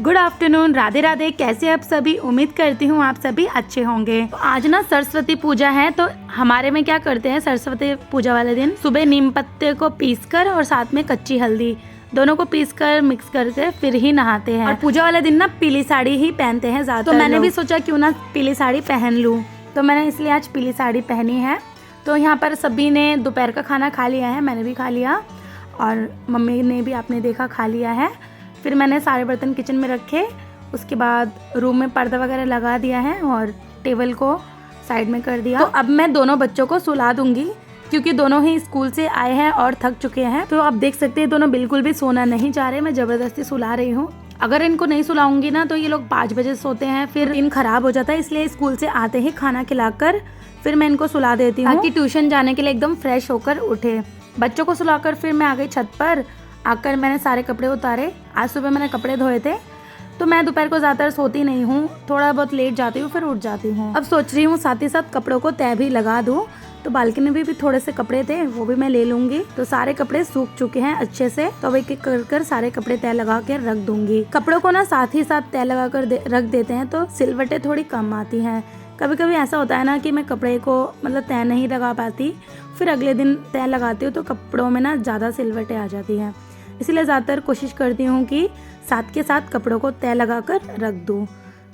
Good afternoon, Radhe Radhe. कैसे आप सभी? उम्मीद करती हूँ आप सभी अच्छे होंगे। तो आज ना सरस्वती पूजा है, तो हमारे में क्या करते हैं सरस्वती पूजा वाले दिन सुबह नीम पत्ते को पीसकर और साथ में कच्ची हल्दी दोनों को पीसकर मिक्स करके फिर ही नहाते हैं। और पूजा वाले दिन ना पीली साड़ी ही पहनते हैं ज्यादा। तो मैंने भी सोचा क्यों ना पीली साड़ी पहन लूँ, तो मैंने इसलिए आज पीली साड़ी पहनी है। तो यहाँ पर सभी ने दोपहर का खाना खा लिया है, मैंने भी खा लिया और मम्मी ने भी आपने देखा खा लिया है। फिर मैंने सारे बर्तन किचन में रखे, उसके बाद रूम में पर्दा वगैरह लगा दिया है और टेबल को साइड में कर दिया। तो अब मैं दोनों बच्चों को सुला दूंगी क्योंकि दोनों ही स्कूल से आए हैं और थक चुके हैं। तो आप देख सकते हैं दोनों बिल्कुल भी सोना नहीं चाह रहे, मैं ज़बरदस्ती सुला रही हूँ। अगर इनको नहीं सुलाऊंगी ना तो ये लोग 5 बजे सोते हैं, फिर दिन खराब हो जाता है। इसलिए स्कूल से आते ही खाना खिलाकर फिर मैं इनको सुला देती हूँ ताकि ट्यूशन जाने के लिए एकदम फ्रेश होकर उठे। बच्चों को सुलाकर फिर मैं आ गई छत पर। आकर मैंने सारे कपड़े उतारे। आज सुबह मैंने कपड़े धोए थे। तो मैं दोपहर को ज़्यादातर सोती नहीं हूँ, थोड़ा बहुत लेट जाती हूँ फिर उठ जाती हूँ। अब सोच रही हूँ साथ ही साथ कपड़ों को तह भी लगा दूँ। तो बालकनी में भी थोड़े से कपड़े थे, वो भी मैं ले लूंगी। तो सारे कपड़े सूख चुके हैं अच्छे से, तो अब एक एक कर सारे कपड़े तह लगा कर रख दूंगी। कपड़ों को ना साथ ही साथ तह लगा कर रख देते हैं तो सिलवटें थोड़ी कम आती हैं। कभी कभी ऐसा होता है ना कि मैं कपड़े को मतलब तह नहीं लगा पाती, फिर अगले दिन तह लगाती हूँ तो कपड़ों में ना ज़्यादा सिलवटें आ जाती हैं। इसलिए ज़्यादातर कोशिश करती हूँ कि साथ के साथ कपड़ों को तह लगा कर रख दूँ।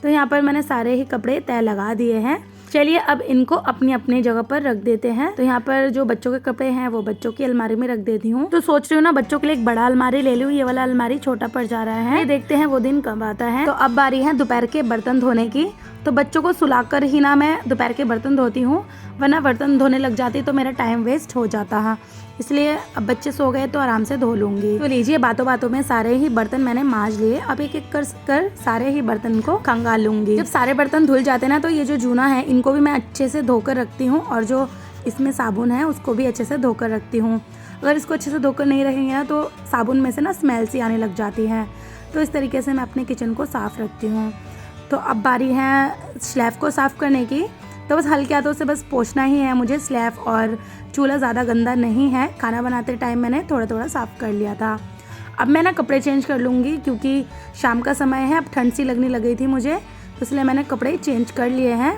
तो यहाँ पर मैंने सारे ही कपड़े तह लगा दिए हैं। चलिए अब इनको अपनी अपनी जगह पर रख देते हैं। तो यहाँ पर जो बच्चों के कपड़े हैं वो बच्चों की अलमारी में रख देती हूँ। तो सोच रही हूँ ना बच्चों के लिए एक बड़ा अलमारी ले लूँ, ये वाला अलमारी छोटा पड़ जा रहा है। देखते हैं वो दिन कब आता है। तो अब बारी है दोपहर के बर्तन धोने की। तो बच्चों को सुलाकर ही ना मैं दोपहर के बर्तन धोती हूँ, वरना बर्तन धोने लग जाती तो मेरा टाइम वेस्ट हो जाता है। इसलिए अब बच्चे सो गए तो आराम से धो लूंगी। तो लीजिए बातों बातों में सारे ही बर्तन मैंने मांज लिए। अब एक एक कर सारे ही बर्तन को खंगाल लूंगी। जब सारे बर्तन धुल जाते हैं ना तो ये जो जूना है इनको भी मैं अच्छे से धोकर रखती हूँ और जो इसमें साबुन है उसको भी अच्छे से धोकर रखती हूँ। अगर इसको अच्छे से धोकर नहीं रखेंगे ना तो साबुन में से ना स्मेल सी आने लग जाती है। तो इस तरीके से मैं अपने किचन को साफ रखती हूँ। तो अब बारी है स्लैब को साफ करने की। तो बस हल्के हाथों से बस पोंछना ही है मुझे स्लैब, और चूल्हा ज़्यादा गंदा नहीं है। खाना बनाते टाइम मैंने थोड़ा थोड़ा साफ़ कर लिया था। अब मैं ना कपड़े चेंज कर लूँगी क्योंकि शाम का समय है, अब ठंड सी लगने लगी थी मुझे, तो इसलिए मैंने कपड़े चेंज कर लिए हैं।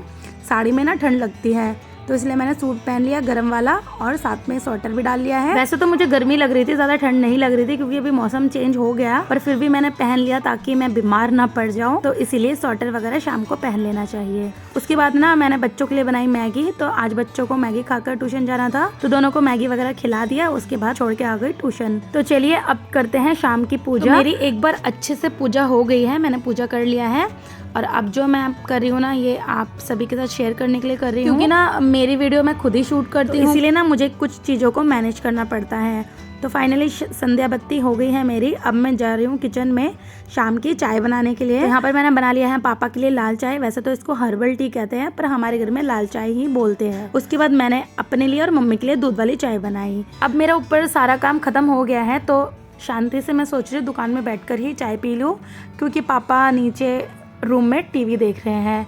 साड़ी में ना ठंड लगती है तो इसलिए मैंने सूट पहन लिया गर्म वाला और साथ में स्वेटर भी डाल लिया है। वैसे तो मुझे गर्मी लग रही थी, ज़्यादा ठंड नहीं लग रही थी क्योंकि अभी मौसम चेंज हो गया, पर फिर भी मैंने पहन लिया ताकि मैं बीमार ना पड़ जाऊं। तो इसीलिए स्वेटर वगैरह शाम को पहन लेना चाहिए। उसके बाद ना मैंने बच्चों के लिए बनाई मैगी। तो आज बच्चों को मैगी खाकर ट्यूशन जाना था तो दोनों को मैगी वगैरह खिला दिया, उसके बाद छोड़ के आ गई ट्यूशन। तो चलिए अब करते हैं शाम की पूजा। तो मेरी एक बार अच्छे से पूजा हो गई है, मैंने पूजा कर लिया है। और अब जो मैं कर रही हूँ ना ये आप सभी के साथ शेयर करने के लिए कर रही हूँ क्योंकि ना मेरी वीडियो मैं खुद ही शूट करती हूँ, इसीलिए ना मुझे कुछ चीज़ों को मैनेज करना पड़ता है। तो फाइनली संध्या बत्ती हो गई है मेरी। अब मैं जा रही हूँ किचन में शाम की चाय बनाने के लिए। तो यहाँ पर मैंने बना लिया है पापा के लिए लाल चाय। वैसे तो इसको हर्बल टी कहते हैं पर हमारे घर में लाल चाय ही बोलते हैं। उसके बाद मैंने अपने लिए और मम्मी के लिए दूध वाली चाय बनाई। अब मेरा ऊपर सारा काम खत्म हो गया है तो शांति से मैं सोच रही हूँ दुकान में बैठ कर ही चाय पी लूँ क्योंकि पापा नीचे रूम में टीवी देख रहे हैं।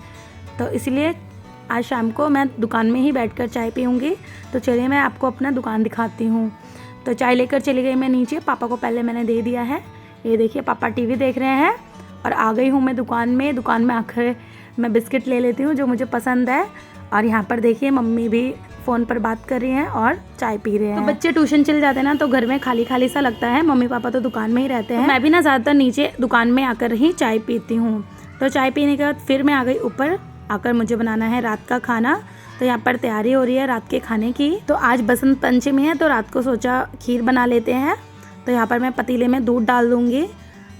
तो इसलिए आज शाम को मैं दुकान में ही बैठकर चाय पीऊँगी। तो चलिए मैं आपको अपना दुकान दिखाती हूँ। तो चाय लेकर चली गई मैं नीचे, पापा को पहले मैंने दे दिया है। ये देखिए पापा टीवी देख रहे हैं और आ गई हूँ मैं दुकान में। दुकान में आकर मैं बिस्किट ले लेती हूँ जो मुझे पसंद है। और यहाँ पर देखिए मम्मी भी फ़ोन पर बात कर रही हैं और चाय पी रहे हैं। तो बच्चे ट्यूशन चले जाते हैं ना तो घर में खाली खाली सा लगता है, मम्मी पापा तो दुकान में ही रहते हैं। तो मैं भी ना ज़्यादातर नीचे दुकान में आकर ही चाय पीती हूँ। तो चाय पीने के बाद फिर मैं आ गई ऊपर, आकर मुझे बनाना है रात का खाना। तो यहाँ पर तैयारी हो रही है रात के खाने की। तो आज बसंत पंचमी है तो रात को सोचा खीर बना लेते हैं। तो यहाँ पर मैं पतीले में दूध डाल दूँगी।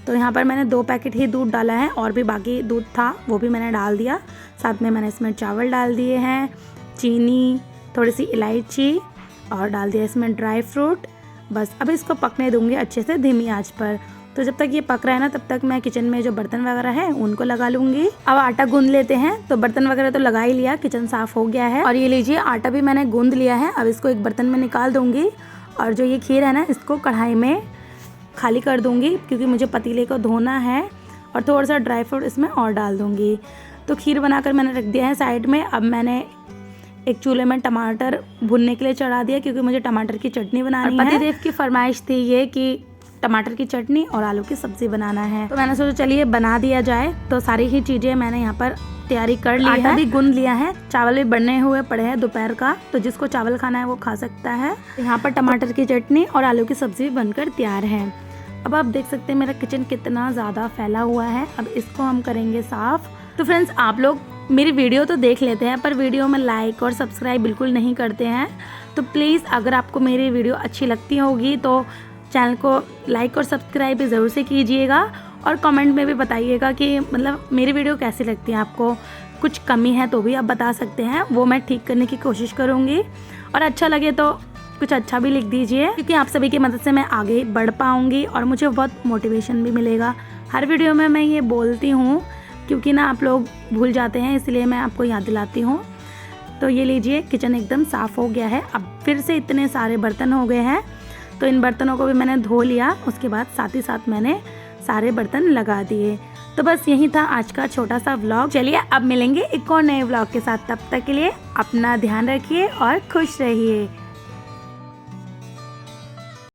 तो यहाँ पर मैंने 2 पैकेट ही दूध डाला है और भी बाकी दूध था वो भी मैंने डाल दिया। साथ में मैंने इसमें चावल डाल दिए हैं, चीनी, थोड़ी सी इलायची और डाल दिया इसमें ड्राई फ्रूट। बस अब इसको पकने दूँगी अच्छे से धीमी आँच पर। तो जब तक ये पक रहा है ना तब तक मैं किचन में जो बर्तन वगैरह है उनको लगा लूँगी। अब आटा गूंद लेते हैं। तो बर्तन वगैरह तो लगा ही लिया, किचन साफ़ हो गया है। और ये लीजिए आटा भी मैंने गूंद लिया है। अब इसको एक बर्तन में निकाल दूँगी और जो ये खीर है ना इसको कढ़ाई में खाली कर दूँगी क्योंकि मुझे पतीले को धोना है। और थोड़ा सा ड्राई फ्रूट इसमें और डाल दूँगी। तो खीर बनाकर मैंने रख दिया है साइड में। अब मैंने एक चूल्हे में टमाटर भुनने के लिए चढ़ा दिया क्योंकि मुझे टमाटर की चटनी बनानी है। पतिदेव की फरमाइश थी ये कि टमाटर की चटनी और आलू की सब्जी बनाना है। तो मैंने सोचा चलिए बना दिया जाए। तो सारी ही चीजें मैंने यहाँ पर तैयारी कर ली है। आटा भी गूंद लिया है, चावल भी बने हुए पड़े हैं दोपहर का, तो जिसको चावल खाना है वो खा सकता है। यहाँ पर टमाटर की चटनी और आलू की सब्जी बनकर तैयार है। अब आप देख सकते हैं मेरा किचन कितना ज़्यादा फैला हुआ है। अब इसको हम करेंगे साफ। तो फ्रेंड्स, आप लोग मेरी वीडियो तो देख लेते हैं पर वीडियो में लाइक और सब्सक्राइब बिल्कुल नहीं करते हैं। तो प्लीज़ अगर आपको मेरी वीडियो अच्छी लगती होगी तो चैनल को लाइक और सब्सक्राइब भी ज़रूर से कीजिएगा और कमेंट में भी बताइएगा कि मतलब मेरी वीडियो कैसी लगती है आपको। कुछ कमी है तो भी आप बता सकते हैं, वो मैं ठीक करने की कोशिश करूँगी। और अच्छा लगे तो कुछ अच्छा भी लिख दीजिए, क्योंकि आप सभी की मदद से मैं आगे बढ़ पाऊँगी और मुझे बहुत मोटिवेशन भी मिलेगा। हर वीडियो में मैं ये बोलती हूँ क्योंकि ना आप लोग भूल जाते हैं, इसलिए मैं आपको याद दिलाती हूँ। तो ये लीजिए, किचन एकदम साफ़ हो गया है। अब फिर से इतने सारे बर्तन हो गए हैं, तो इन बर्तनों को भी मैंने धो लिया। उसके बाद साथ ही साथ मैंने सारे बर्तन लगा दिए। तो बस यही था आज का छोटा सा व्लॉग। चलिए अब मिलेंगे एक और नए व्लॉग के साथ। तब तक के लिए अपना ध्यान रखिए और खुश रहिए।